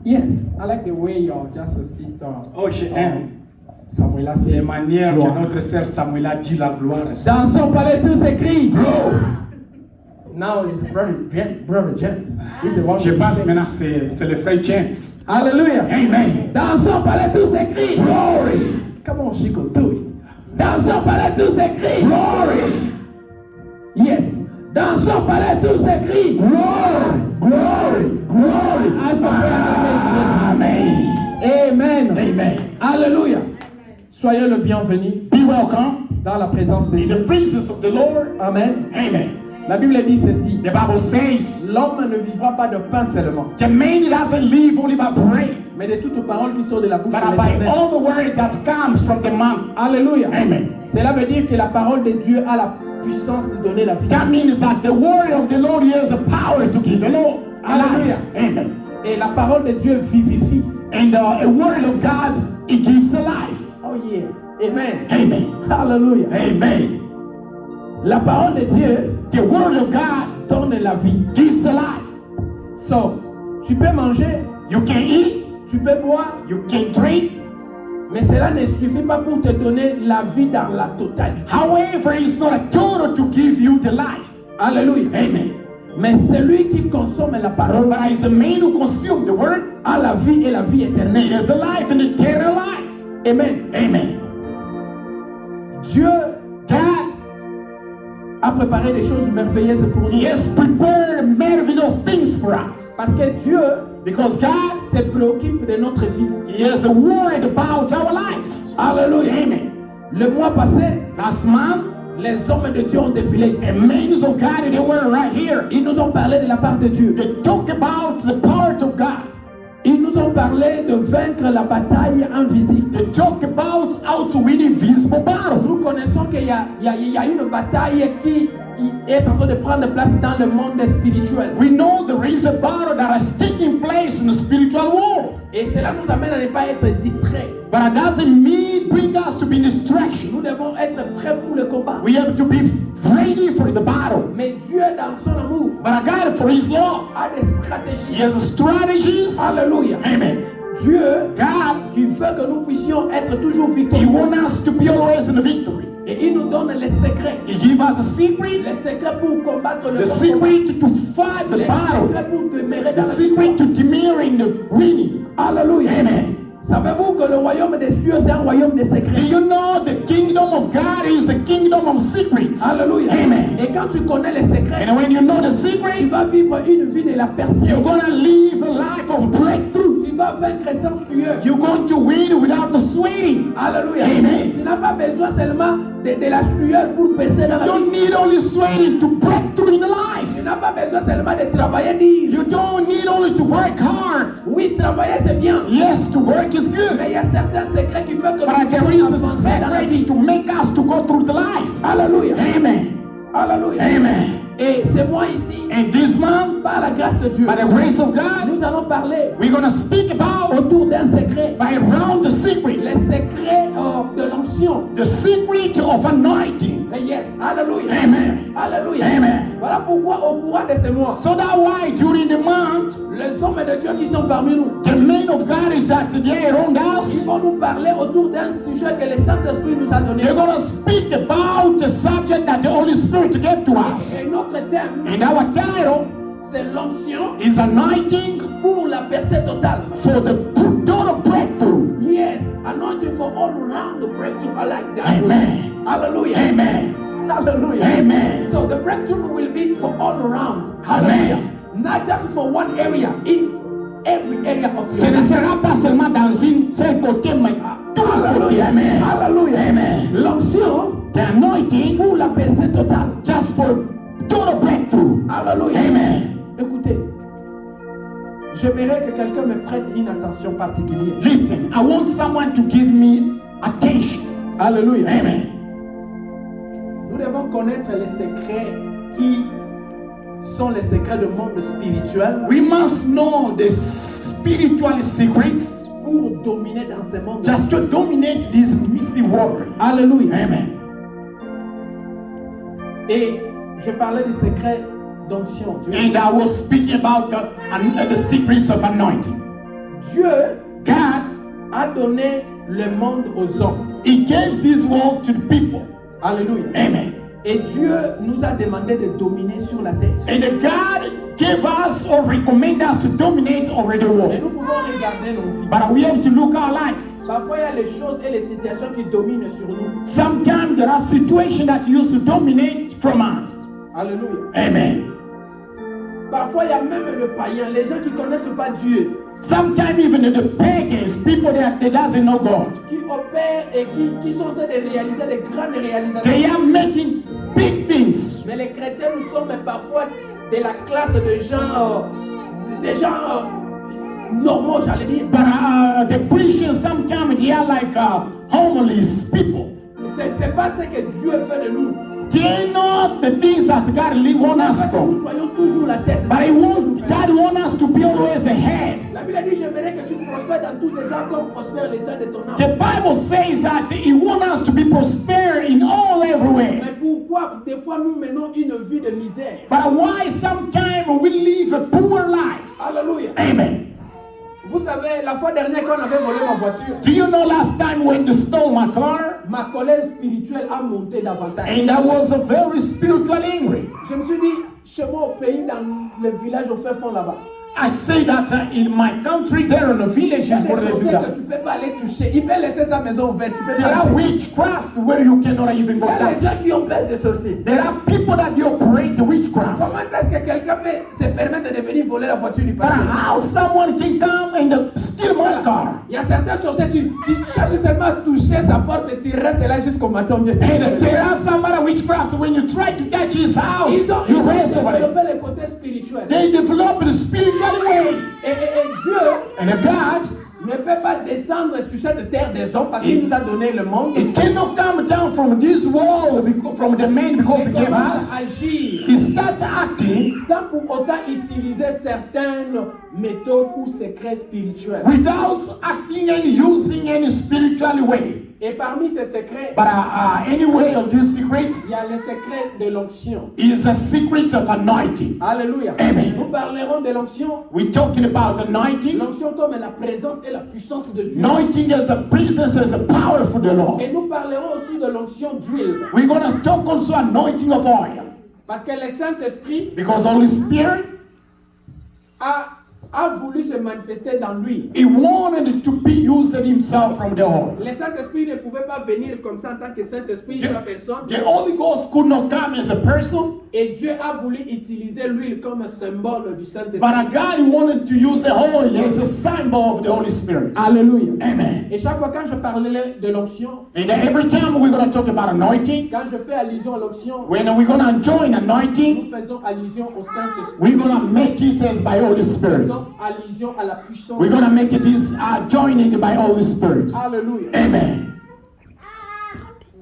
Yes, I like the way your just a sister. Oh, j'aime Samuela les said. manières Gloire. que notre sœur Samuela dit la gloire. Dans son palais tous s'écrit. Glory. Now it's brother James. He's the one Je who pense said- maintenant c'est le frère James. Hallelujah. Amen. Dans son palais tout s'écrit. Glory. Come on, she could do it. Dans son palais tout s'écrit. Glory. Yes. Dans son palais tout s'écrit. Glory. Glory. Glory. As the Amen. Amen. Amen. Alléluia. Soyez le bienvenu Be welcome dans la présence de in the Dieu. presence of the Lord. Amen. Amen. La Bible dit ceci. The Bible says L'homme ne vivra pas de pain seulement, the man doesn't live only by bread, mais de toute parole qui sort de la bouche but de by l'Éternel. all the words that comes from the mouth. Alléluia. Amen. Cela veut dire que la parole de Dieu a la puissance de donner la vie. That means that the word of the Lord has the power to give the Lord a Hallelujah. life. Amen. Et la parole de Dieu vivifie. And the word of God, it gives a life. Oh yeah. Amen. Amen. Alléluia. Amen. La parole de Dieu The word of God donne la vie. gives a life. So, tu peux manger, You can eat, tu peux boire, you can drink. mais cela ne suffit pas pour te donner la vie dans la totalité. However, it's not a total to give you the life. Alléluia. Amen. Mais celui qui consomme la parole But it's the man who consumes the word. a la vie et la vie He éternelle. has a life and eternal life. Amen. Amen. Dieu God, a préparé des choses merveilleuses pour nous. He has prepared marvelous things for us. Parce que Dieu Because God, se préoccupe de notre vie. He has a word about our lives. Alléluia. Amen. Le mois passé, Last month, les hommes de Dieu ont défilé ici. the men of God, they were right here. Ils nous ont parlé de la part de Dieu. They talk about the part of God. Ils nous ont parlé de vaincre la bataille invisible. They talk about how to win invisible battle. Nous connaissons qu'il y a une bataille qui est en train de prendre place dans le monde spirituel. We know there is a battle that is taking place in the spiritual world. Et cela nous amène à ne pas être distraits. But it doesn't mean bring us to be in distraction. Nous devons être prêts pour le combat. We have to be ready for the battle. Mais Dieu, dans son amour, But God, for His love, a des He stratégies. has strategies. Alléluia. Amen. Dieu, God, qui veut que nous puissions être toujours He victorieux. wants us to be always in the victory. Et il nous donne les secrets. He gives us a secret, Les secrets pour combattre le the bon combat. secret to fight the Les battle, secrets pour demeurer the dans la secret victoire. to demur in the winning. Alléluia. Amen. Savez-vous que le royaume des cieux, c'est un royaume de Do secrets? you know the kingdom of God is a kingdom of secrets? Alléluia. Amen. Et quand tu connais les secrets, And when you know the tu secrets, vas vivre une vie de la you're persévérance. gonna live a life of breakthrough. Tu vas vaincre sans sueur. You're going to win without the sweating. Alléluia. Amen. Tu n'as pas besoin seulement de la sueur pour percer dans la You don't vie. need only sweating to break through in the life. Tu n'as pas besoin seulement de travailler dur. You don't need only to work hard. Oui, travailler c'est bien. Yes, to work is good. Mais il y a certains secrets qui font que But there is puissions a avancer dans la vie. secret to make us to go through the life. Alléluia. Amen. Alléluia. Amen. Et c'est moi ici, And this month, par la grâce de Dieu, by the grace of God, nous allons parler we're going to speak about autour d'un secret. by around the secret. Les secrets de l'onction. The secret of anointing. Yes. Alléluia. Amen. Alléluia. Amen. Voilà pourquoi au courant de ces mois, So that why during the month, les hommes de Dieu qui sont parmi nous, the men of God is that they around ils us. vont nous parler autour d'un sujet que le Saint-Esprit nous a donné. They're going to speak about the subject that the Holy Spirit gave to us. Et notre thème, And our title c'est l'onction is anointing pour la percée totale. for the total breakthrough. Yes, anointing for all around the breakthrough. I like that. Amen. Hallelujah. Amen. Hallelujah. Amen. So the breakthrough will be for all around. Amen. Not just for one area, in every area of Ce your ne life. sera pas seulement dans une seul côté, mais tout le côté. Amen. Hallelujah. Amen. L'onction The anointing pour la percée totale. just for total breakthrough. Hallelujah. Amen. Écoutez, j'aimerais que quelqu'un me prête une attention particulière. Listen, I want someone to give me attention. Alléluia. Amen. Nous devons connaître les secrets qui sont les secrets du monde spirituel We must know the spiritual secrets pour dominer dans ce monde. just to dominate this misty world. Alléluia. Amen. Et je parlais des secrets d'onction. And I was speaking about the secrets of anointing. Dieu God, a donné le monde aux hommes. He gave this world to the people. Alléluia. Amen. Et Dieu nous a demandé de dominer sur la terre. And God gave us or recommend us to dominate over the Et world. nous pouvons regarder nos vies. But we have to look our lives. Parfois, il y a les choses et les situations qui dominent sur nous. Sometimes there are situations that used to dominate from us. Alléluia. Amen. Parfois, il y a même le païen, les gens qui ne connaissent pas Dieu, Sometimes even the pagans, people that doesn't know God, qui opèrent et qui sont en train de réaliser des grandes réalisations. they are making big things. Mais les chrétiens, nous sommes parfois de la classe de gens, normaux, j'allais dire. But the Christians sometimes they are like homeless people. C'est pas ce que Dieu fait de nous. They know the things that God really wants us Parce que nous from. soyons toujours la tête. But God wants us to be always ahead. La Bible dit, j'aimerais que tu prospères dans tous états comme prospère l'état de ton âme. The Bible says that He wants us to be prosper in all everywhere. Mais pourquoi des fois nous menons une vie de misère? But why sometimes we live a poor life? Alléluia. Amen. Vous savez, la fois dernière quand on avait volé ma voiture, Do you know last time when they stole my car? ma colère spirituelle a monté davantage. And I was very spiritually angry. Je me suis dit, chez moi au pays, dans le village au fin fond là-bas, I say that in my country, there in the villages il y a where des they do sorciers que that. tu ne peux pas aller toucher. Il peut laisser sa maison ouverte. Tu peux There pas are aller. witchcrafts where you cannot even Il go y a des touch. gens qui ont peur des sorciers. There are people that they operate the witchcrafts. Comment est-ce que quelqu'un peut se permettre de venir voler la voiture du But pasteur? how someone can come and steal my car? Il y a certains sorciers, tu cherches seulement à toucher sa porte et tu restes là jusqu'au matin. And there are some other witchcrafts when you try to touch his house, Ils ont you rest over there. développé le côté spirituel. They develop the spiritual way. Et Dieu And God, ne peut pas descendre sur cette terre des hommes parce qu'il nous a donné le monde. it cannot come down from this world, from the man because he Il gave commence us. à agir He starts acting sans pour autant utiliser certaines méthodes ou secrets spirituels. without acting and using any spiritual way. Et parmi ces secrets, But any way of these il secrets y a le secret de l'onction. is a secret of anointing. Alléluia. Amen. Nous parlerons de l'onction. We're talking about anointing. L'onction comme la présence et la puissance de Dieu. Anointing is a presence, is a power for the Lord. Et nous parlerons aussi de l'onction d'huile. We're going to talk also anointing of oil. Parce que le Saint-Esprit Because Holy Spirit, a voulu se manifester dans l'huile. He wanted to be using Himself from the oil. Le Saint-Esprit ne pouvait pas venir comme ça en tant que Saint-Esprit sur la personne. The Holy Ghost could not come as a person, Et Dieu a voulu utiliser l'huile comme symbole du Saint-Esprit. but God wanted to use the oil as a symbol of the Holy Spirit. Alléluia. Amen. Et chaque fois quand je parlerai de l'onction, And every time we're going to talk about anointing, quand je fais allusion à l'onction, when we're going to join anointing, nous faisons allusion au Saint-Esprit. we're going to make it as by Holy Nous Spirit. faisons allusion à la puissance. We're going to make it this joining by Holy Spirit. Alléluia. Amen.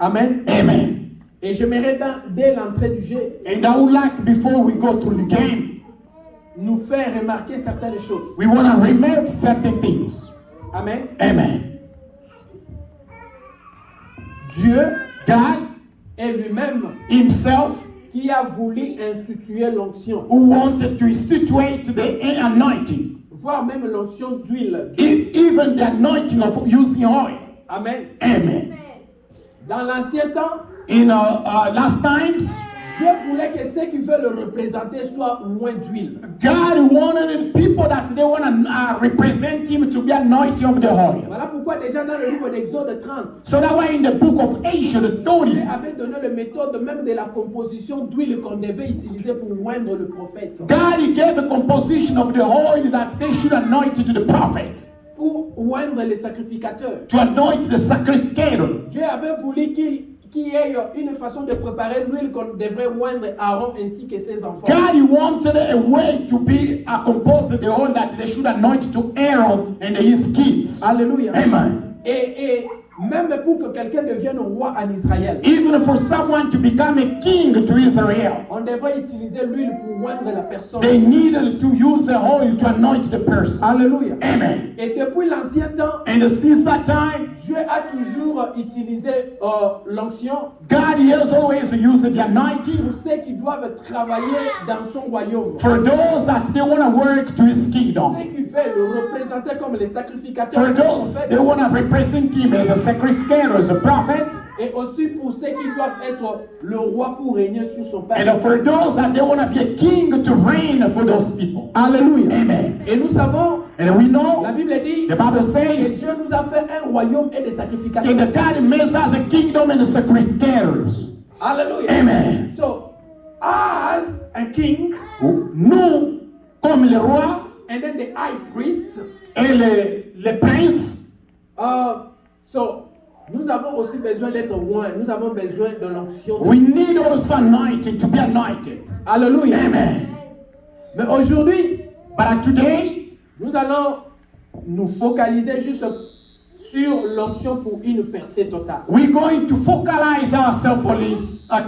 Amen. Amen. Et j'aimerais dès l'entrée du jeu, And I would like, before we go through the game, nous faire remarquer certaines choses. we want to remark certain things. Amen. Amen. Dieu God est lui-même Himself, qui a voulu instituer l'onction, who wanted to institute the anointing, voire même l'onction d'huile. even the anointing of using oil. Amen. Amen. Dans l'ancien temps, In last times, Dieu voulait que ceux qui veulent le représenter soient moins d'huile. God wanted people that they want to represent Him to be anointed of the oil. Voilà pourquoi déjà dans le livre d'Exode 30, So that way in the book of Exodus 30, Dieu avait donné la méthode même de la composition d'huile qu'on devait utiliser pour oindre le prophète. God gave a composition of the oil that they should anoint to the prophet, Pour oindre les sacrificateurs. to anoint the sacrificator. Dieu avait voulu qu'il y ait une façon de préparer l'huile qu'on devrait oindre Aaron ainsi que ses enfants. God wanted a way to be composed the oil that they should anoint to Aaron and his kids. Alléluia. Amen. Et même pour que quelqu'un devienne roi en Israël, Even for someone to become a king to Israel, on devrait utiliser l'huile pour oindre la personne. They needed to use the oil to anoint the person. Alléluia. Amen. Et depuis l'ancien temps, And since that time, Dieu a toujours utilisé l'onction God has always used the anointing pour ceux qui doivent travailler dans son royaume. for those that they want to work to His kingdom. Ceux qui veulent le représenter comme les sacrificateurs, For les those prophètes, they want to represent Him as a sacrificator, as a prophet. et aussi pour ceux qui doivent être le roi pour régner sur son peuple. And for those that they want to be a king to reign for those people. Alléluia. Amen. Et nous savons, And we know la Bible dit the Bible que says Dieu nous a fait un royaume et des sacrificateurs. that God makes us a kingdom and sacrificators. Alléluia. Amen. So, as a king, Nous, comme les rois and then the high priest, et les princes, so, nous avons aussi besoin d'être loin. Nous avons besoin de l'onction. we need also anointing to be anointed. Alléluia. Amen. Mais aujourd'hui, But today, nous allons nous focaliser juste sur l'onction pour une percée totale. we're going to focalize ourselves only,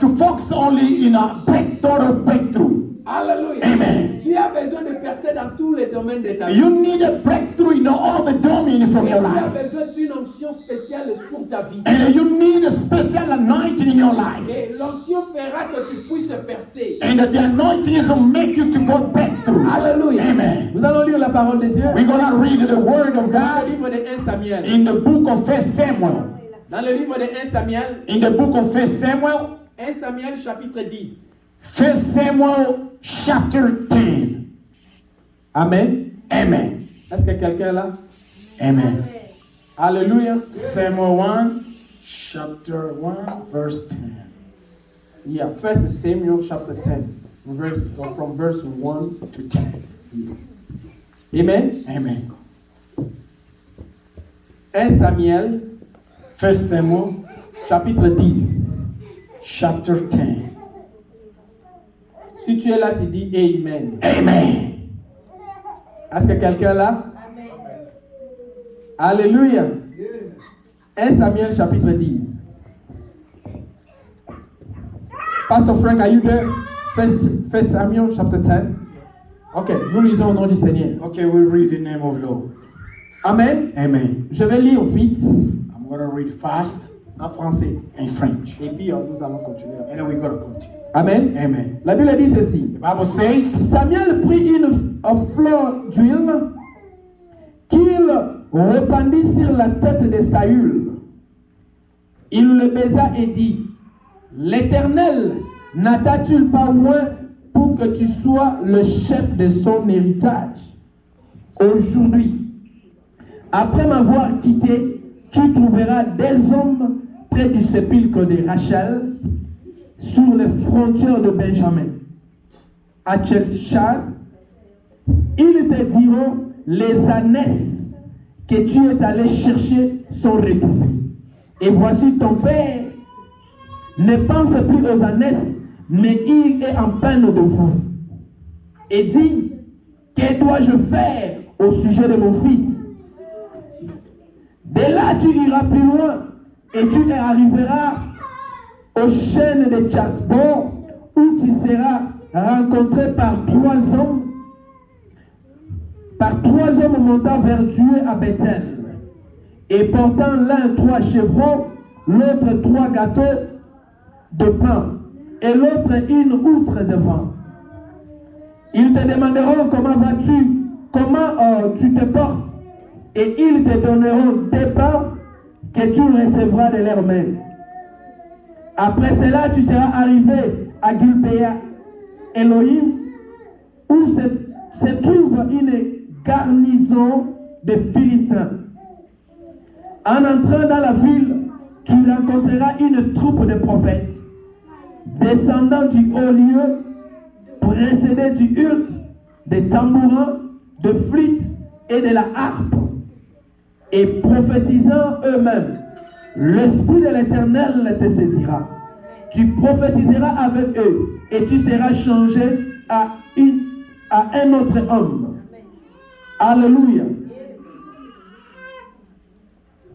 to focus only in a total breakthrough. Alléluia. Amen. Tu as besoin de percer dans tous les domaines de ta vie. You need a breakthrough in all the domains from Et your tu as life. besoin d'une onction spéciale sur ta vie. And you need a special anointing in your life. Et l'onction fera que tu puisses percer. And the anointing is to make you to go breakthrough. Alléluia. Amen. Nous allons lire la parole de Dieu We're going to read the word of dans le God livre de 1 Samuel. in the book of 1 Samuel. Dans le livre de 1 Samuel, In the book of 1 Samuel, 1 Samuel chapitre 10. 1 Samuel chapter 10. Amen. Amen. Est-ce que quelqu'un est là? Amen. Alléluia. Samuel 1, chapter 1, verse 10. Yeah, 1 Samuel chapter 10, from verse 1 To 10. Amen. Amen. 1 Samuel 1 Samuel chapitre 10. chapter 10. Si tu es là, tu dis Amen. Amen. Est-ce que quelqu'un est là? Alléluia. 1 Samuel chapitre 10. Pastor Frank, are you there? 1 Samuel chapter 10. Ok, nous lisons au nom du Seigneur. Okay, we read the name of the Lord. Amen. Amen. Je vais lire vite I'm going to read fast en français. in French. Et puis nous allons continuer. And then we're going to continue. Amen. Amen. La Bible dit ceci. The Bible says, Samuel prit une fleur d'huile qu'il répandit sur la tête de Saül. Il le baisa et dit, l'Éternel n'attend-il pas moins pour que tu sois le chef de son héritage? Aujourd'hui, après m'avoir quitté, tu trouveras des hommes près du sépulcre de Rachel, sur les frontières de Benjamin. À Tchelchaz, ils te diront, les ânesses que tu es allé chercher sont retrouvées. Et voici ton père ne pense plus aux ânesses, mais il est en peine de vous. Et dit, que dois-je faire au sujet de mon fils? De là tu iras plus loin et tu arriveras aux chaînes de Tchasbon, où tu seras rencontré par trois hommes montant vers Dieu à Bethel, et portant l'un 3 chevrons, l'autre 3 gâteaux de pain, et l'autre une outre de vin. Ils te demanderont comment vas-tu, comment tu te portes, et ils te donneront des pains que tu recevras de leurs mains. Après cela, tu seras arrivé à Gilpéa, Elohim, où se trouve une garnison de Philistins. En entrant dans la ville, tu rencontreras une troupe de prophètes, descendant du haut lieu, précédés du ult, des tambourins, de flûtes et de la harpe, et prophétisant eux-mêmes. L'Esprit de l'Éternel te saisira. Tu prophétiseras avec eux et tu seras changé à un autre homme. Alléluia.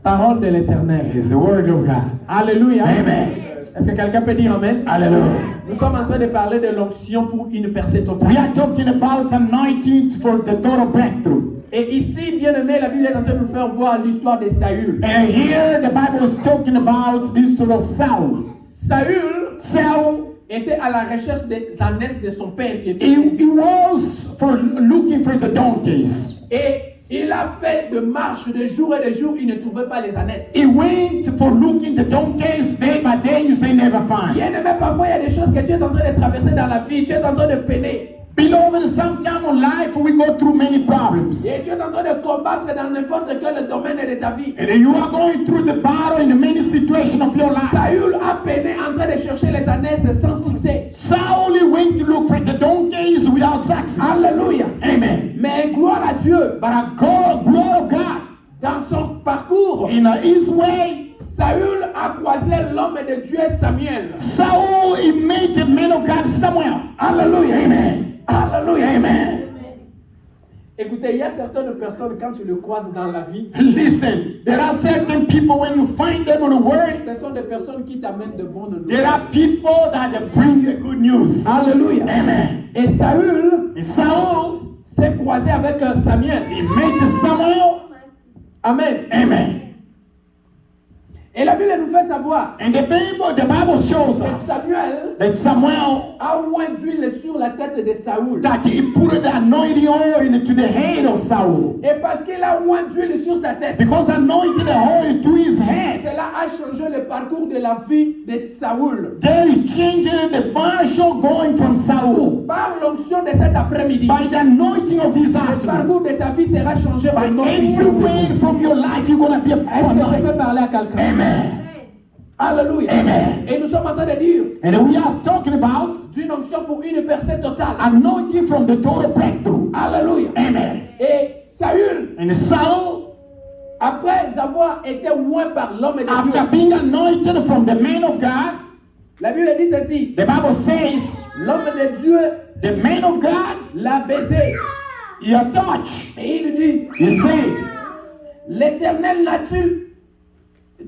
Parole de l'Éternel. is the word of God. Alléluia. Amen. Est-ce que quelqu'un peut dire Amen? Hallelujah. Nous sommes en train de parler de l'onction pour une percée totale. We are talking about anointing for the total breakthrough. Et ici, bien aimé, la Bible est en train de nous faire voir l'histoire de Saül. And here the Bible is talking about this story of Saul. Saül était à la recherche des ânesses de son père qui était. He was looking for the donkeys. Et il a fait de marche de jour et de jour, il ne trouvait pas les ânesses. He went for looking the donkeys day by day, they never find. Bien aimé, parfois il y a des choses que tu es en train de traverser dans la vie, tu es en train de peiner. Beloved, sometime in life we go through many problems. Et tu es en train de combattre dans n'importe quel domaine de ta vie. And you are going through the battle in many situations of your life. Saül a peiné en train de chercher les ânesses sans succès. Saul went to look for the donkeys without success. Alléluia. Amen. Mais gloire à Dieu. But a God, glory of God, Dans son parcours, in his way, Saül a croisé l'homme de Dieu Samuel. Saul he met the man of God Samuel. Alléluia. Amen. Alléluia. Amen. Écoutez, il y a certaines personnes, quand tu le croises dans la vie, Listen, there are certain people when you find them on the word, ce sont des personnes qui t'amènent de bonnes nouvelles. there are people that bring the good news. Alléluia. Amen. Et Saül And Saul, s'est croisé avec Samuel. he met Samuel. Amen. Amen. Et la Bible nous fait savoir And the Bible shows que us Samuel that Samuel, a oint d'huile sur la tête de Saül. that he put the anointing oil into the head of Saul. Et parce qu'il a oint d'huile sur sa tête, Because anointed the oil to his head, cela a changé le parcours de la vie de Saül. then he changed the marshal going from Saul. Par l'onction de cet après-midi, By the anointing of this le afternoon, parcours de ta vie sera changé by par notre every way from your life, you're going to be Est-ce que je peux anointed. parler à quelqu'un? Amen. Alléluia. Amen. Et nous sommes en train de dire And we are talking about d'une onction pour une percée totale. anointing from the total breakthrough. Alléluia. Amen. Et Saül, And Saul, après avoir été oint par l'homme de Dieu, after being anointed from the man of God, la Bible dit ceci, the Bible says, l'homme de Dieu the man of God, l'a baisé. he touched. Et il dit, He said, l'Éternel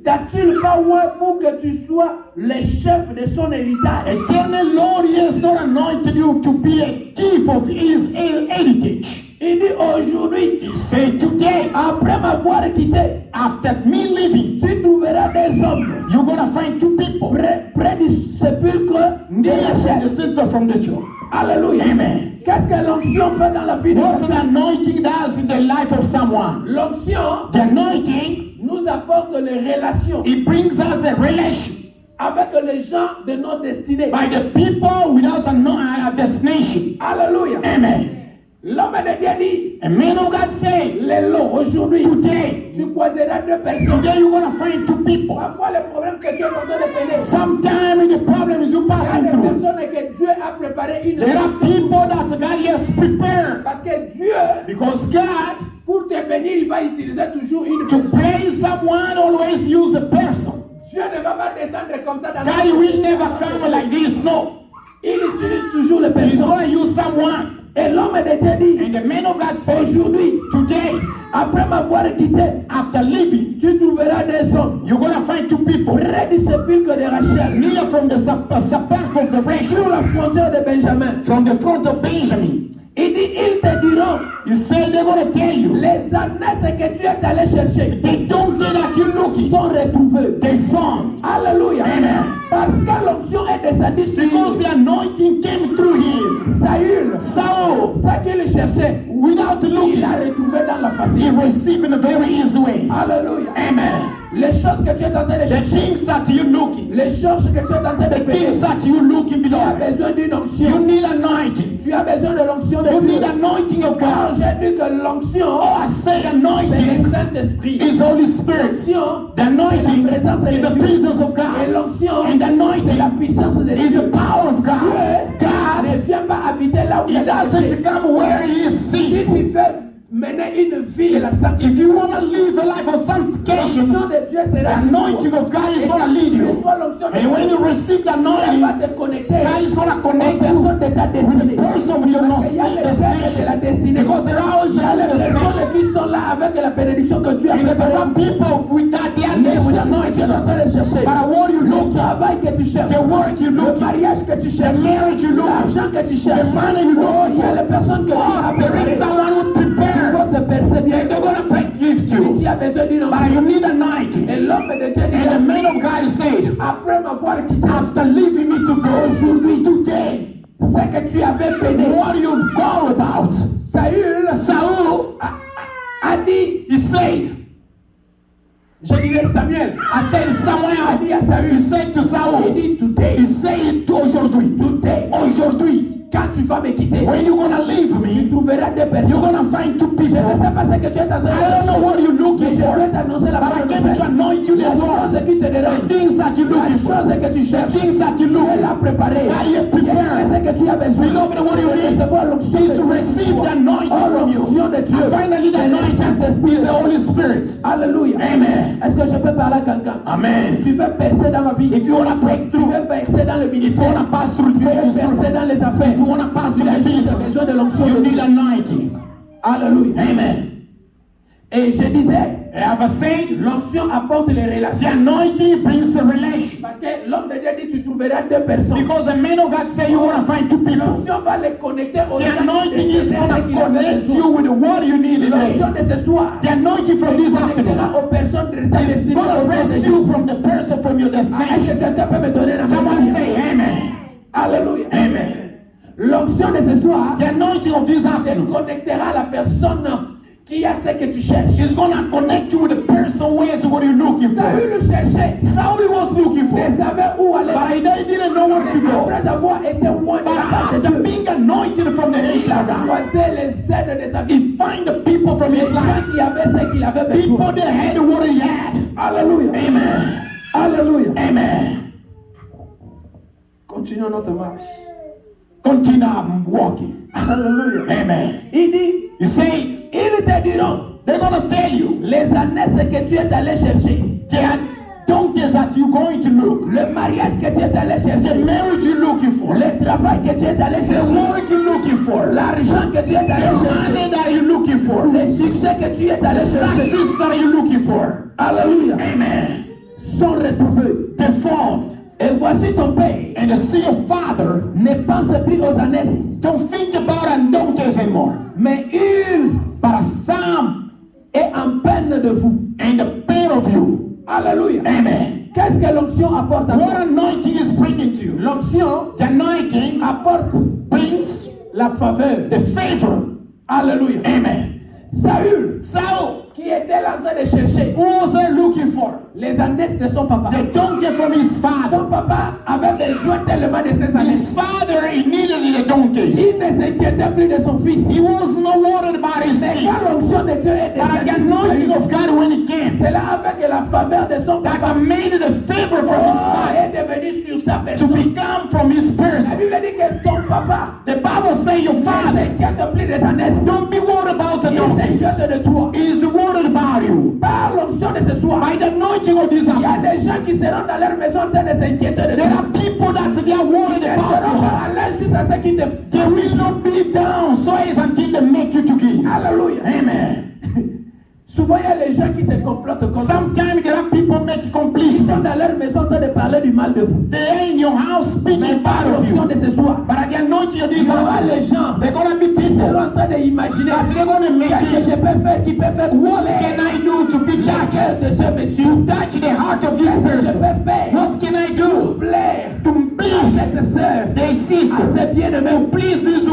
t'as-tu pas oint pour que tu sois le chef de son héritage? Eternal Lord, he has not anointed you to be a chief of his heritage. Il dit aujourd'hui, He said, today, après m'avoir quitté, after me leaving, tu trouveras des hommes you're going to find two people près du sépulcre de near Rachel. the center from the church. Alléluia. Amen. Qu'est-ce que l'onction fait dans la vie de What an quelqu'un? anointing does in the life of someone. L'onction The anointing, nous apporte les relations it brings us a relation avec les gens de notre destinée. by the people without a destination. Alléluia. Amen. L'homme de Dieu dit, A man of God said, Lélo, aujourd'hui, today, tu croiseras deux personnes. today you're going to find two people. Parfois, le problème que tu es en train de peiner, Sometimes the problems you're il y a passing des through, personnes que Dieu a préparé une there are solution. people that God has prepared. Parce que Dieu, Because God, pour te bénir, il va utiliser toujours une to personne. praise someone, always use a person. Dieu ne va pas descendre comme ça dans God will never come like this. No. Il utilise toujours les He's personnes. going to use someone. Et l'homme de Dieu dit, And the man of God said, aujourd'hui, today, après m'avoir quitté, after leaving, tu trouveras des hommes you're going to find two people près du sépulcre de Rachel, near from the sepulchre of the sur Rachel, la frontière de Benjamin. from the front of Benjamin. Il dit, ils te diront, He said they're going to tell you, les ânesses que tu es allé chercher they don't think that you're looking. sont retrouvées. They found. Alléluia. Amen. Parce que l'onction est descendue sur Because lui. the anointing came through him. Saül, Saul, ça qu'il cherchait, without il looking, l'a retrouvé dans la he facile. received in a very easy way. Alléluia. Amen. Les choses que tu es en train de The chercher, things that you're looking, les choses que tu es en train de the payer, things that you're looking tu as below, besoin d'une you onction. need anointing. Tu as besoin de l'onction de You Dieu. need anointing of Quand God. j'ai dit que l'onction, Oh, I say c'est le anointing Saint-Esprit. is Holy Spirit. L'onction, The anointing c'est la présence is de the Dieu. presence of Et God. l'onction, And the c'est la anointing puissance de is Dieu. the power of God. Dieu God, ne vient pas habiter là où il He est doesn't habité. come where He is Si sinful. tu fais mener une vie de la If sanctification, you want to live a life of sanctification, direction. L'onction de Dieu The sera anointing of God is going to lead you. Reçois l'onction de And when you Dieu. receive the Elle anointing, va te connecter God is going to aux connect you personnes de ta with the destinée. person of your Parce qu'il y a les personnes de la destination. destinée. Because there are always Il y a les destination. personnes qui sont là avec la bénédiction que Dieu a And there préparée. are people with that they are Mais there vous with the êtes en anointing. train de chercher. But what you Le look at, travail que tu cherches. the work you Le look at, mariage que tu cherches. the marriage you look at, L'argent que tu cherches. the money you look Oh, il y a for. les personnes que tu Oh, as there is préparées. someone who Il prepared. faut te persévérer. And they're going to gift Tu you. as besoin d'une But onction. you need anointing. Et l'homme de Dieu dit, And the man of God said, après m'avoir quitté, after leaving me to go aujourd'hui, today, c'est que tu avais peiné. what do you go about? Saul, a dit, he said, je disais Samuel, I said a Samuel, dit à Saül, he said to il Saul, dit today, he said to aujourd'hui, aujourd'hui, quand tu vas me quitter, when you're going to leave tu me, trouveras deux you're personnes. going to find two Je ne people. sais pas ce que tu es en train de I don't know chercher, what you're mais looking je for, vais t'annoncer la but I bonne came to nouvelle. anoint you the La chose word. qui te The dérange, things that you're la looking for, chose que tu the cherches, things that you're tu looking l'as for. préparée. God, you prepare. Ce que tu as besoin, Beloved, what you de need recevoir l'onction is de to Dieu. receive the anointing Oh, from you. l'onction de Dieu. And finally, the C'est le anointing Saint-Esprit. is the Holy Spirit. Alléluia. Amen. Est-ce que je peux parler à quelqu'un? Amen. Tu veux percer dans la vie. If you want to break Tu through, veux percer dans le if you ministère. want to pass through Tu the veux ministry, percer dans les affaires. if you want to pass through Tu as the juste business, besoin de l'onction you de need Dieu. anointing. Alléluia. Amen. Et je disais, I have said, l'onction apporte les the relations. anointing brings a relation. Parce que l'homme de Dieu dit, tu trouveras deux personnes. Because the man of God say you want to find two people. L'onction va les connecter aux The gens anointing qui is going to qu'il avait connect besoin. you with what you need L'onction today. de ce soir The anointing from this connectera afternoon aux personnes de ta is destinée. going to raise you from the person from your Est-ce que destination. quelqu'un peut me donner la Someone main? say amen. Alléluia. Amen. L'onction de ce soir The anointing of this te afternoon connectera à la personne qui a ce que tu cherches. is going to connect you with the person who is what you're looking for. Saül le cherchait. Saul was looking for, Il savait où aller. but he didn't know where to go. Après avoir été loin de But la part de after Dieu, being anointed from the il nation a of God, croisé les aides de sa vie. he find the people from Les his life, gens qui avaient ce qu'il avait people besoin. that had what he had. Alléluia. Amen. Alléluia. Amen. Continuons notre marche. Continue walking. Alléluia. Amen. Il dit, He said, ils te diront, they're going to tell you, les années que tu es allé chercher, there are donkeys that you're going to look, le mariage que tu es allé the chercher, marriage you're looking for, le travail que tu es allé the chercher, work you're looking for, l'argent que tu es allé the chercher, money that you're looking for, le succès que tu es allé the chercher, success that you're looking for. alléluia, Amen. sont retrouvés. They formed. Et voici ton Père And to see your father, ne pense plus aux années, don't think about on donkeys anymore, mais il but some est en peine de vous. and the pain of you. Alléluia. Amen. Qu'est-ce que l'onction apporte à What toi? anointing is bringing to you? L'onction The anointing apporte brings la faveur. the favor. Alléluia. Amen. Saül, Saul, qui était là en train de chercher who was they looking for? les années de son papa. The donkey from his father. Son papa avait besoin tellement de ses années. His father, he needed the donkeys. Il ne s'inquiétait plus de son fils. He was not worried about his Mais thing. quand l'onction de Dieu est But the descendue, anointing of God when it came, c'est là avec la faveur de son that papa made the favor from his father est devenu sur sa to personne. become from his La person. Bible dit que ton papa The Bible says your ne father, s'inquiète plus des années. don't be worried about the Il donkeys. s'inquiète de toi. He is worried about you. Par l'onction de ce soir, By the anointing of this il y a afternoon, des gens qui seront dans leur maison en train de s'inquiéter de there toi. are people that they are worried Ils about seront you. à l'aise jusqu'à ce qu'ils te... They will not be down so as until they make you to give. Alléluia. Amen. Souvent, il y a les gens qui se complotent contre vous. Sometimes there are people making Ils sont completions. dans leur maison en train de parler du mal de vous. They are in your house speaking Mais par bad of l'onction you. de ce soir, But at the anointing of il this y aura afternoon, les gens they're going to be qui people seront en train d'imaginer that they're going to make qu'est-ce que you. je peux faire qui peut faire What plaire can I do to be le cœur touched? de ce monsieur. To touch the heart of this Qu'est-ce que je person? peux faire What can I do plaire to à please cette sœur, their à sister? ces bien-aimés. To please this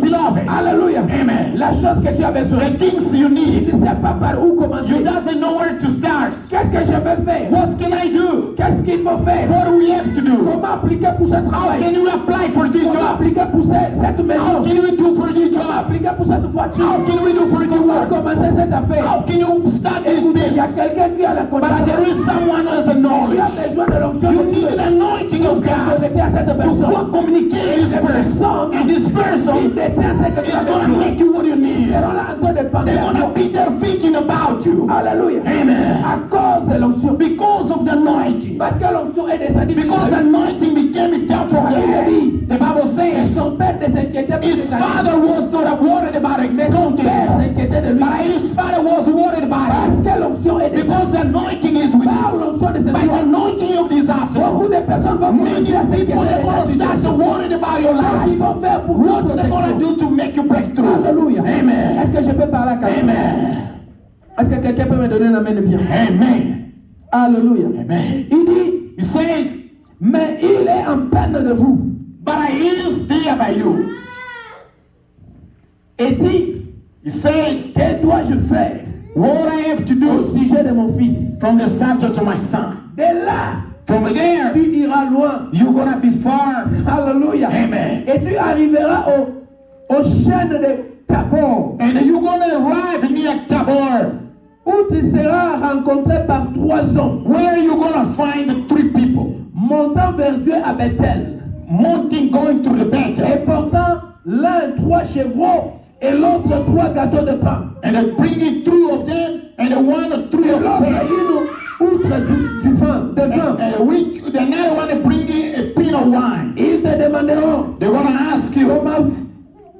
beloved? Alléluia. Amen. La chose que tu as besoin. The things you Tu need. ne sais pas par où commencer. You doesn't know where to start. Qu'est-ce que je vais faire? What can I do? Qu'est-ce qu'il faut faire? What do we have to do? Comment appliquer pour ce How travail? can you apply for this Comment job? appliquer pour cette How maison? can we do for this Comment job? appliquer pour cette voiture? How can we do for the Comment work? commencer cette affaire? How can you start this Écoutez, il y a business? quelqu'un qui a la But connaissance. there is someone who has a Il a knowledge. besoin de l'onction You de Dieu need an anointing of pour God connecter à cette to personne. communicate with this person. And this Il person détient ce que tu as is going to besoin. make you what you Ils need. seront là en train de penser They're à going toi. to be there thinking about you. breakthrough. Alléluia. Amen. À cause de l'onction. Because of the anointing. Parce que l'onction est descendue. Because the anointing became down from heaven. The Bible says Son père ne s'inquiétait pas. his father was not worried about a Son père contest. s'inquiétait de lui. But his father was worried about Parce it. que l'onction est descendue. Because the anointing is with Par him. l'onction de cette By the loi. anointing of this Beaucoup afternoon, de personnes vont many commencer à s'inquiéter people are de ta going to start to situation. worry about your Ils life. vont faire pour What ta are they going to protection. do to make you break through? Alléluia. Amen. Est-ce que je peux parler à quelqu'un? Amen. Est-ce que quelqu'un peut me donner un amen de bien? Amen. Alléluia. Amen. Il dit, He said, mais il est en peine de vous. but I is there by you. Et dit, He said, que dois-je faire what I have to au do sujet de mon fils? from the subject to my son. De là, From there, tu iras loin. you're going to be far. Alléluia. Amen. Et tu arriveras au chaîne de Tabor, And you're going to arrive near Tabor, où tu seras rencontré par 3 hommes, where you're going to find 3 people montant vers Dieu à Bethel, mounting, going through the et battle, portant l'un 3 chevrons et l'autre 3 gâteaux de pain. and then bringing 3 of them, and the one 3 Et of l'autre them. une outre du vin, de vin. Which the another one bringing a pin of wine. Ils te demanderont They're going to ask you,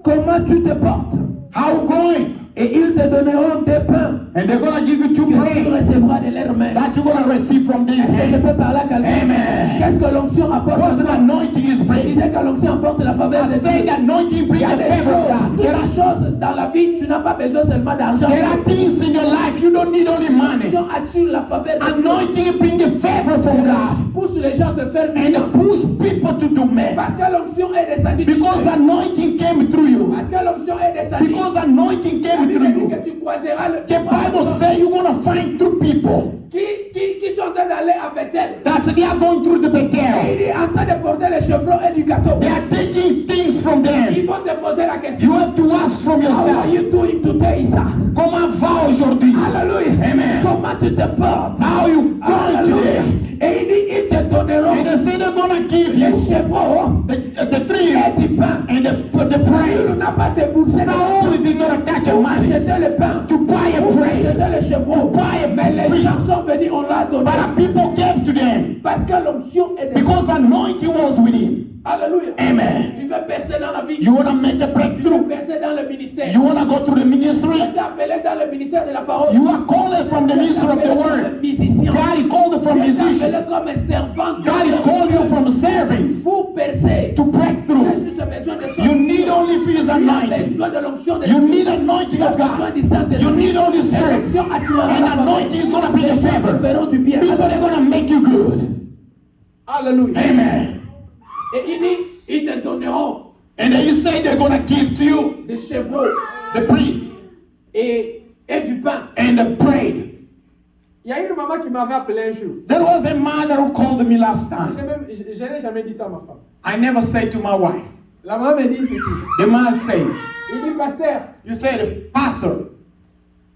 comment tu te portes. how going? Et ils te donneront des pains And they're going to give you 2 que tu bread recevras de leurs mains. that you're going to receive from this Est-ce que je hand. peux parler à quelqu'un? Amen. Qu'est-ce que l'onction apporte? What's the anointing is Je bringing? disais que l'onction apporte la faveur de I say Dieu. that anointing Il brings y a the des favor of God. choses, toutes les choses dans la vie, tu n'as pas besoin seulement d'argent. There are things in your life you don't need only money. L'onction attire la faveur de Dieu. Anointing brings the favor from God Pousse les gens à te faire and bien. push people to do more. Parce que l'onction est descendue. Because anointing came through you. Parce que l'onction est descendue. Because anointing La came Bible through dit you. que tu croiseras le The Bible says you're going to find 2 people qui sont en train d'aller à Bethel. that they are going through the Et Bethel. il est en train de porter les chevrons et du gâteau. They are taking things from Ils them. vont te poser la You question. have to ask from How are yourself, you doing today, Isa? comment va aujourd'hui? Alléluia. Amen. Comment tu te portes? How you going Alléluia. today? Et il dit, ils te donneront And they say they're going to give les you chevrons the tree et du pain. and the Il bread. n'a pas déboursé Saul did not attach your pour money acheter le pain, to buy a pour bread, acheter les chevrons. buy a Mais les bread. gens sont venus, on l'a donné. But the people gave to them Parce que l'onction est de because anointing was with him. Alléluia. Amen. Tu veux percer dans la vie. You want to make a Tu veux breakthrough. percer dans le ministère. You want to go through the ministry. Tu es appelé dans le ministère de la parole. You are called from the ministry of the word. Musicien. God he called you from Tu es musician. appelé comme un servant. God he called you from servants Pour percer. to break Tu as through. juste besoin de son. You need only His Tu as anointing. besoin de l'onction de You Dieu. need anointing of Tu as besoin God. du Saint-Esprit. You need Holy Et Spirit. l'onction attirera And la faveur. anointing is going to bring Les a gens te favor. feront du bien. People are going to make you good. Alléluia. Amen. Et il dit, ils te donneront And then you say they're going to give to you des chevrons the bread et du pain. and the bread. Il y a une maman qui m'avait appelé un jour. There was a mother who called me last time. Je n'ai jamais dit ça à ma femme. I never said to my wife. La maman me dit ceci. The man said, Il dit, pasteur. you said, Pastor.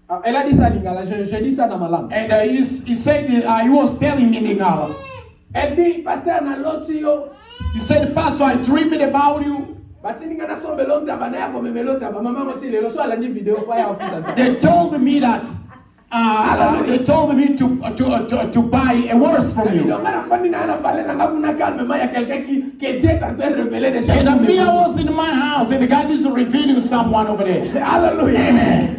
Ah, elle a dit ça en lingala. Je dis ça dans ma langue. And he said, he was telling me in Lingala. Elle dit, pasteur, na loti yo. He said, Pastor, I dreamed about you. Batini ngana so melonta banaya ko melonta ba mama moti lelo so ala ni video fire of that. They told me that they told me to buy a verse from you. Donc na fani na parler na nguna calme ma ya quelqu'un qui Dieu est en train de révéler des choses. And me, I was in my house, and the God is revealing someone over there. Alléluia. Amen.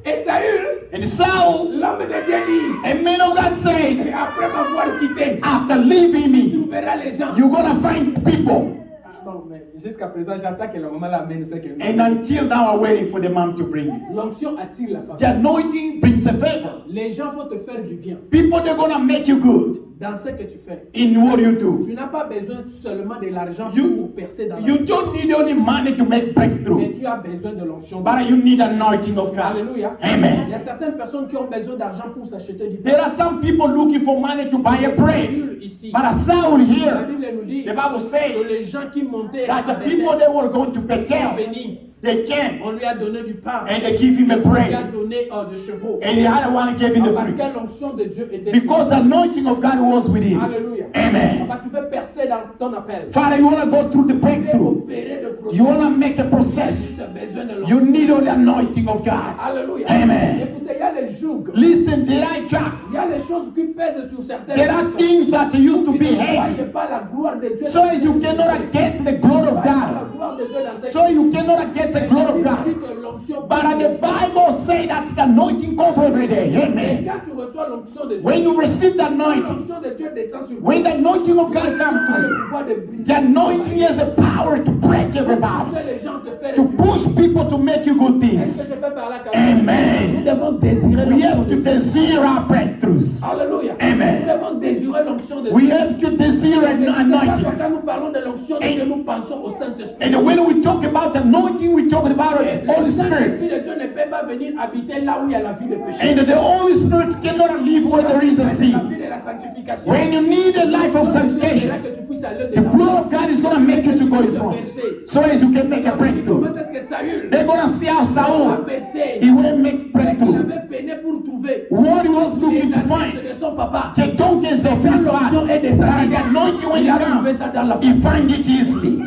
Et Saül, And Saul, l'homme de Dieu dit, a man of God said, après m'avoir quitté, after leaving tu me, verras les gens. you're gonna find people. Bon, mais jusqu'à présent, j'attends que la maman l'amène ce qu'elle And until now, I'm waiting for the mom to bring it. L'onction attire la The faveur. anointing brings a favor. Les gens vont te faire du bien People, they're gonna make you good dans ce que tu fais. in what you do. Tu n'as pas besoin seulement de l'argent You- pour percer dans la You vie. don't need only money to make Mais breakthrough, tu as besoin de l'onction. but you need anointing of God. Alléluia. Amen. Il y a certaines personnes qui ont besoin d'argent pour s'acheter du pain. There are some people looking for money to buy a bread, Ici. but a sound La here, Bible nous dit the Bible que says les gens qui montaient that à the people Bethel they were going to sont Bethel, venus. they came On lui a donné du pain. and they give him a On lui a bread, donné des chevaux. and the other one gave him the Parce bread que l'onction de Dieu était because the anointing of God was with him. Alléluia. Amen. Papa, tu veux percer dans ton appel. Father, you want to go through the Tu veux breakthrough. opérer de You want to make a Tu process. as besoin de You l'onction. need all the anointing of God. Alléluia. Amen. Écoutez, il y a les jougs. Listen, there are Jack. Il y a les choses qui pèsent sur certaines There are personnes. things that used to Vous be ne heavy. voyez pas la gloire de Dieu. So as you cannot get the glory of La God. gloire de Dieu dans cette So you cannot get the glory of Il dit God. que l'onction But parle the de Dieu. Bible says that the anointing comes every day. Et Amen. quand tu reçois l'onction de Dieu, When you receive the quand anointing, l'onction de Dieu descend sur toi, when the anointing of God tu comes as to le you, pouvoir de briser. the anointing has a power to break everybody, Les gens te faire to du push people to make you good Est-ce things. que je peux parler à quelqu'un? Nous Amen. devons désirer We l'onction have de to Dieu. desire our breakthroughs. Alléluia. Amen. Nous devons désirer l'onction de Dieu. We have to desire C'est an pas anointing. quand nous parlons de l'onction de Dieu, nous pensons au Saint-Esprit. And when we talk about anointing, we're talking about Et the Holy le Saint-Esprit Spirit. de Dieu ne peut pas venir habiter là où il y a la vie de péché. And the Holy Spirit cannot live where there is a La sin. vie de la sanctification. When you need a life of C'est là sanctification, que tu puisses aller the dedans. blood of God is going to make you to go in front. So as you can make a breakthrough. Comment est-ce que Saül They're going to see how a Saul, percé? he will make Ce qu'il breakthrough. avait peiné pour trouver What he was les looking to habits find. de son papa. The donkeys of Quand his l'onction father. est But descendue, the anointing when il you a trouvé come, ça dans la he foi. find it easily.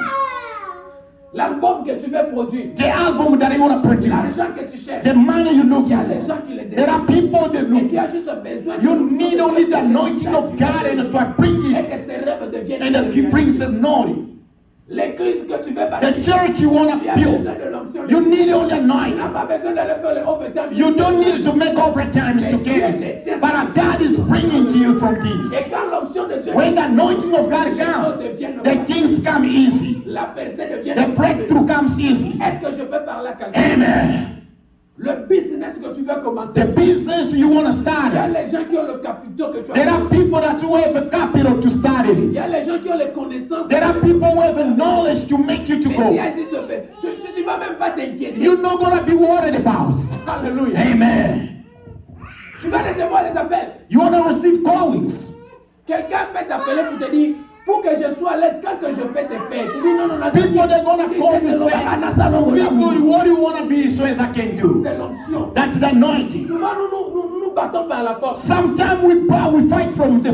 L'album que tu veux produire, The album that you want to produce, l'argent que tu cherches, the money you look il y a for. des gens qui le There demandent. are people that Et look. tu as juste besoin You de need only the anointing of God and to bring et it, que ces rêves deviennent and that he brings the naughty. l'église que tu veux The bâtir. church you want Il y a to besoin build, de l'onction. you need only Tu n'as anointing. pas besoin d'aller faire le overtime. You don't need to make overtimes to get it. But God is bringing to you from Et this. quand l'onction de Dieu When the anointing of God comes, the things come easy. la percée devient The breakthrough comes easy. Est-ce que je peux parler à quelqu'un? Amen. Le business que tu veux commencer. The business you want to Il y a start, les gens qui ont le capital que tu there as. are people that who have the capital to start Il y a it. les gens qui ont les connaissances. There are people who have the knowledge to make you to Mais il y a go. juste tu vas même pas t'inquiéter. You're not going to be worried about. Alléluia. Amen. Tu vas recevoir les appels. You want to receive callings. Quelqu'un peut t'appeler pour te dire, pour que je sois à l'aise, qu'est-ce que je peux te faire? Tu dis non, non, non. People they're going to call you saying, to be good, what do you want to be so as I can do? C'est l'onction. That's the anointing. Souvent, nous battons par la force. Sometimes we fight from the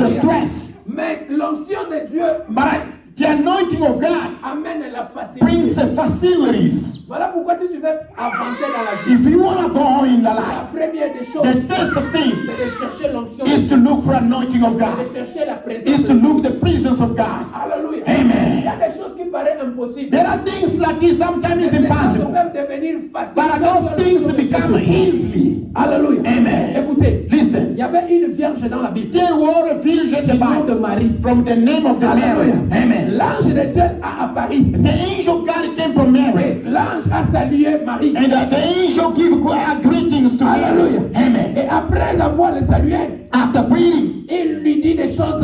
stress. Mais l'onction de Dieu But the anointing of God amène la brings facilité. the facilities. Voilà pourquoi si tu veux avancer dans la vie, If you want to go on in the la life, première des choses, the first thing c'est de chercher l'onction. is to look for anointing of De God. chercher la présence. Is to de Dieu. look the presence of God. Alléluia. Amen. Il y a des choses qui paraissent impossibles. There are things like this sometimes it's Les choses impossible. peuvent devenir faciles. But those things become easily. Alléluia. Amen. Écoutez, Listen. il y avait une vierge dans la Bible. There were a vision in the Du nom de Bible Marie. from the name of the Mary. Amen. L'ange de Dieu a apparu. The angel of God came from Mary. L'ange a salué Marie. And the angel gave greetings to Alléluia. Mary. Amen. Et après avoir le salué, After greeting, il lui dit des choses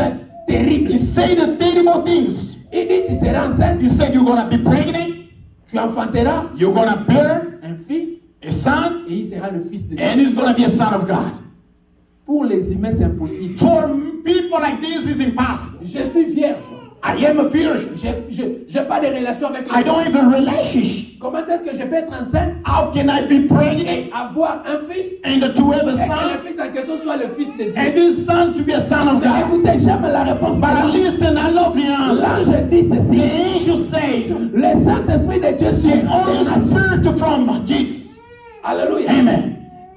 terribles. he said the terrible things. Il dit, tu seras enceinte, He said, you're going to be pregnant, tu enfanteras you're going to bear un fils a son, et il sera le fils de Dieu. and he's going to be a son of God. Pour les humains, c'est impossible. For people like this, it's impossible. Je suis vierge. I am a virgin. Je n'ai pas de relation avec I les don't have a relationship. Comment est-ce que je peux être enceinte How can I be pregnant avoir un fils and to have a et que son, le fils en question soit le fils de Dieu? and this son to be a son of God? Écoutez, j'aime la réponse. But listen, I love the answer. L'ange dit The ceci. angel said, Le Saint-Esprit de Dieu the sur Holy Spirit from Jesus. Alléluia. Amen.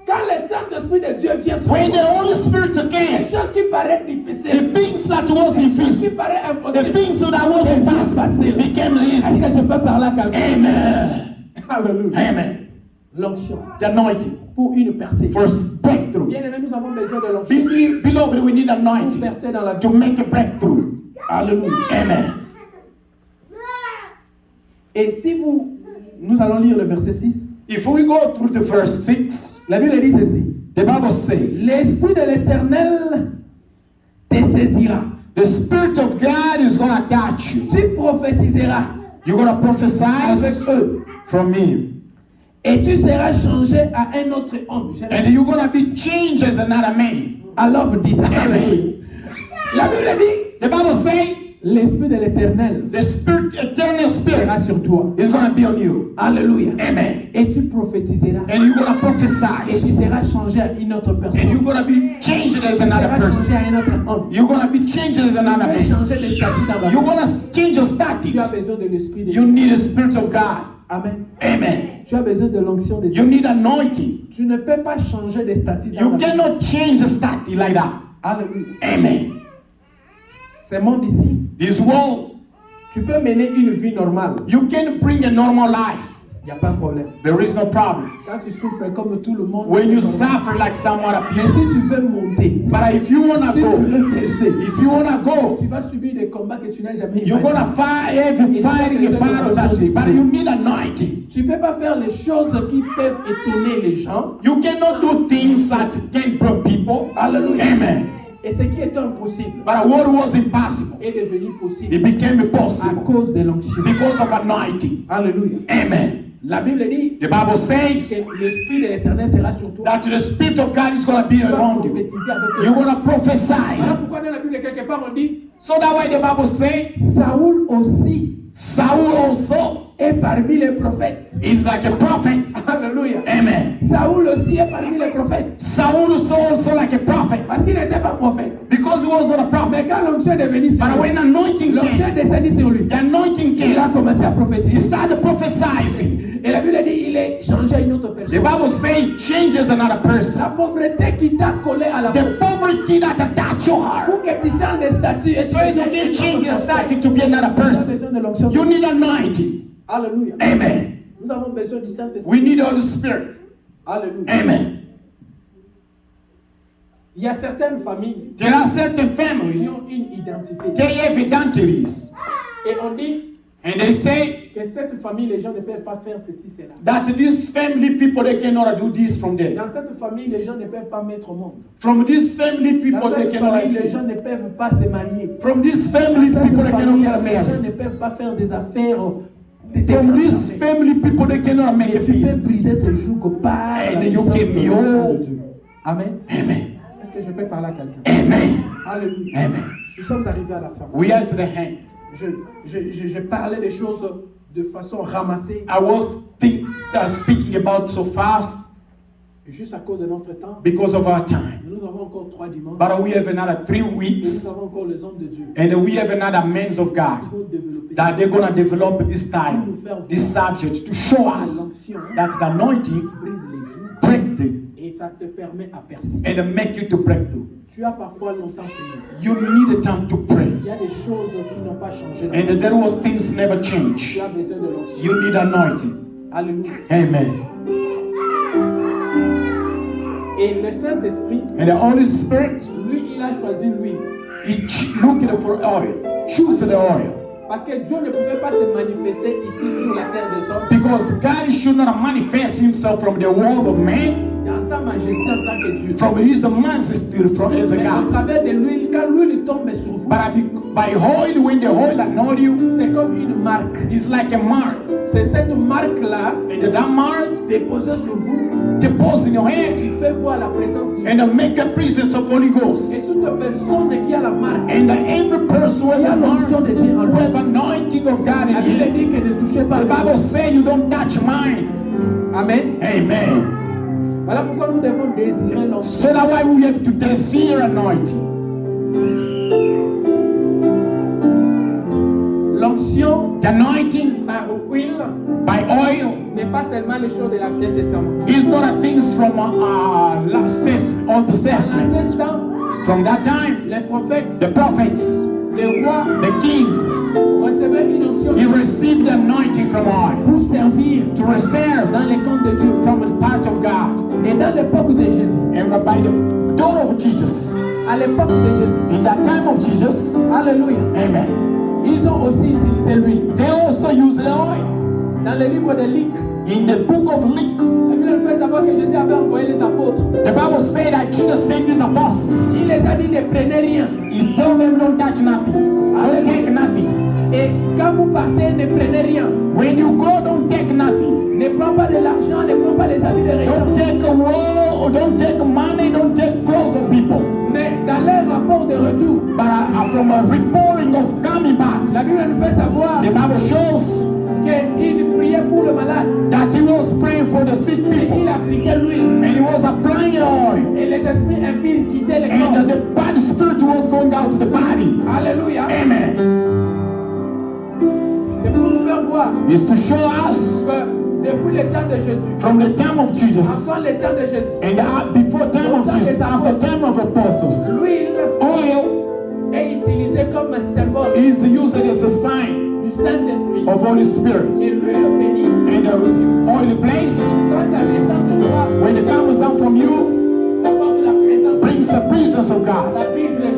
Quand le Saint-Esprit de Dieu vient sur When the toi, Holy Spirit les came, choses qui paraissent the difficiles, things that was qui impossible, paraissent the impossibles, things that was impossible became est-ce easy. que je peux parler à quelqu'un? Amen. Alléluia. Amen. L'onction The anointing pour une percée. for breakthrough. Bien aimé, nous avons besoin de l'onction Beloved, we need pour anointing percer dans la vie. to make a breakthrough. Alléluia. Amen. Et si nous allons lire le verset 6. If we go through the verse 6, La Bible dit ceci. the Bible says, L'Esprit de l'Éternel te saisira. the Spirit of God is going to touch you. Tu prophétiseras You're going to prophesy avec eux. from Him. Et tu seras changé à un autre homme. And you're going to be changed as another man. Alors disait. La Bible dit, The Bible says, l'Esprit de l'Éternel the Spirit, eternal Spirit sera sur toi. is going to be on you. Alléluia. Amen. Et tu prophétiseras. And you're going to Et tu prophesy. seras changé à une autre personne. And you're going to be changed as Tu another seras changé person. à un autre homme. You're going to be changed as another Tu peux man. changer de statut dans la vie. You're going to change your Tu as status. besoin de l'Esprit de You Dieu. need the Spirit of God. Amen. Amen. Tu as besoin de l'onction de Dieu. You need anointing. Tu ne peux pas changer de statut dans You la vie. cannot change the status like that. Alléluia. Amen. Ce monde ici, This world, tu peux mener une vie normale. you can bring a normal life. Il n'y a pas de problème. There is no problem. Quand tu souffres comme tout le monde, When you c'est normal. suffer like someone Mais appears. si tu veux monter, But if you wanna si tu go, veux percer, if you wanna go, tu vas subir des combats que tu n'as jamais you're gonna imaginés. fight every fighting a battle that you, but you need anointing. Tu ne peux pas faire les choses qui peuvent étonner les gens. You cannot do things that can break people. Alléluia. Amen. Et ce qui était impossible But what was impossible, est devenu possible it became à possible cause de l'onction. because of anointing. Alléluia. Amen. La Bible dit The Bible says que l'Esprit de l'Éternel sera sur toi. that the Spirit of God is going to be Tu vas around you. prophétiser avec You're toi. going to prophesy. Voilà pourquoi dans la Bible, quelque part, on dit So that why the Bible says Saoul aussi Saul also est parmi les prophètes. is like a prophet. Alléluia. Amen. Saoul aussi est parmi les prophètes. Saul is also like a prophet Parce qu'il n'était pas prophète. because he was not a prophet. Mais quand l'onction est venue sur But lui, when anointing l'onction came, est descendue sur lui. the anointing Il a came, commencé à he prophétiser. started prophesying. Et la Bible dit il est changé à une autre The personne. Bible says it changes another La person. pauvreté qui t'a collé à la peau. The poverty that attached your heart. Pour que tu changes de statut et So as you can change your status to be another Tu as person, besoin de l'onction. you need anointing. Alléluia. Amen. Nous avons besoin du Saint-Esprit. We need Holy Spirit. Alléluia. Amen. Il y a certaines familles There are certain qui families, ont une identité. they have identities. Et on dit And they say que cette famille, les gens ne peuvent pas faire ceci, cela. that this family people, they cannot do this from there. Dans cette famille, les gens ne peuvent pas mettre au monde. From this family people, Dans they cette cannot. famille, les gens ne peuvent pas se marier. From this Dans family cette people, they cannot famille, get les gens married. ne peuvent pas faire des affaires. Des From grandes this affaires. family people, they cannot make Et a tu peux business. briser ce joug par And la you puissance can de be l'onction all. de Dieu. Amen. Amen. Est-ce que je peux parler à quelqu'un? Amen. Alléluia. Amen. Nous sommes arrivés à la fin. We are to the end. Je parlais des choses de façon ramassée, I was speaking about so fast juste à cause de notre temps. because of our time. Nous avons encore 3 dimanches. But we have another 3 Et nous weeks, avons encore les hommes de Dieu. and we have another men of God Il faut développer. that they're gonna develop this time, this subject, to show us L'onction that the anointing brise les joues break them et ça te permet à percer. and make you to break through. Tu as parfois longtemps prié. You need a time to pray, Il y a des choses qui n'ont pas changé. Dans ta and vie. there was things never Tu change. as besoin de l'onction. You need anointing. Alléluia. Amen. Et le Saint-Esprit, And the Holy Spirit, lui, il a choisi l'huile. looking for oil, choose the oil. Parce que Dieu ne pouvait pas se manifester ici sur la terre des hommes Because God should not manifest himself from the world of man, dans sa majesté en tant que Dieu. from his majesty, from as a Mais au God. travers de l'huile, quand l'huile tombe sur vous, But by oil, when the oil anoint you, c'est comme une marque. it's like a mark. C'est cette marque-là And that mark déposée sur vous deposits in your hand qui fait voir la présence de Dieu. and make the presence of Holy Et Ghost. toute personne qui a la marque, And every person with il y a a mark, l'onction de Dieu en lui. with anointing of God La in Bible him. dit que ne touchez pas. The Bible says you don't touch mine. Amen. Amen. Voilà pourquoi nous devons désirer l'onction. So that's why we have to desire anointing. L'onction The anointing par huile by oil n'est pas seulement les choses de l'Ancien Testament. is not a things from last testament, Old En ce Testaments. temps, From that time, les prophètes, the prophets, les rois the king, recevaient une onction he received the anointing from oil pour servir to reserve dans les comptes de Dieu. from the part of God. Et dans l'époque de Jésus, And by the door of Jesus, à l'époque de Jésus, in that time of Jesus, alléluia, amen, ils ont aussi utilisé l'huile. they also use the oil. Dans le livre de Luc, In the book of Luke, la Bible nous fait savoir que Jésus avait envoyé les apôtres. the Bible said that Jesus sent his apostles. Il les a dit ne prenez rien. He told them don't touch nothing, don't take nothing. Et quand vous partez, ne prenez rien. When you go, don't take nothing. Ne prends pas de l'argent, ne prends pas les habits de Don't région. take a wool, or don't take money, don't take clothes of people. Mais dans leur rapport de retour, But from a reporting of coming back, la Bible nous fait savoir the Bible shows qu'il priait pour le malade. that he was praying for the sick Et people. il appliquait l'huile. And he was applying the oil. Et les esprits impies quittaient le And corps. the bad spirit was going out to the body. Alléluia. Amen. C'est pour nous faire voir It's to show us que depuis le le temps de Jésus, from the time of Jesus, avant le temps de Jésus, and before time of Jesus, after time of apostles, l'huile oil est utilisée comme un symbole is used as a sign du Saint-Esprit. of Holy Spirit. Et l'huile bénit. And the oil place, Quand ça descend sur toi, when it comes down from you, ça porte la présence de brings the presence of Dieu. God. Ça brise les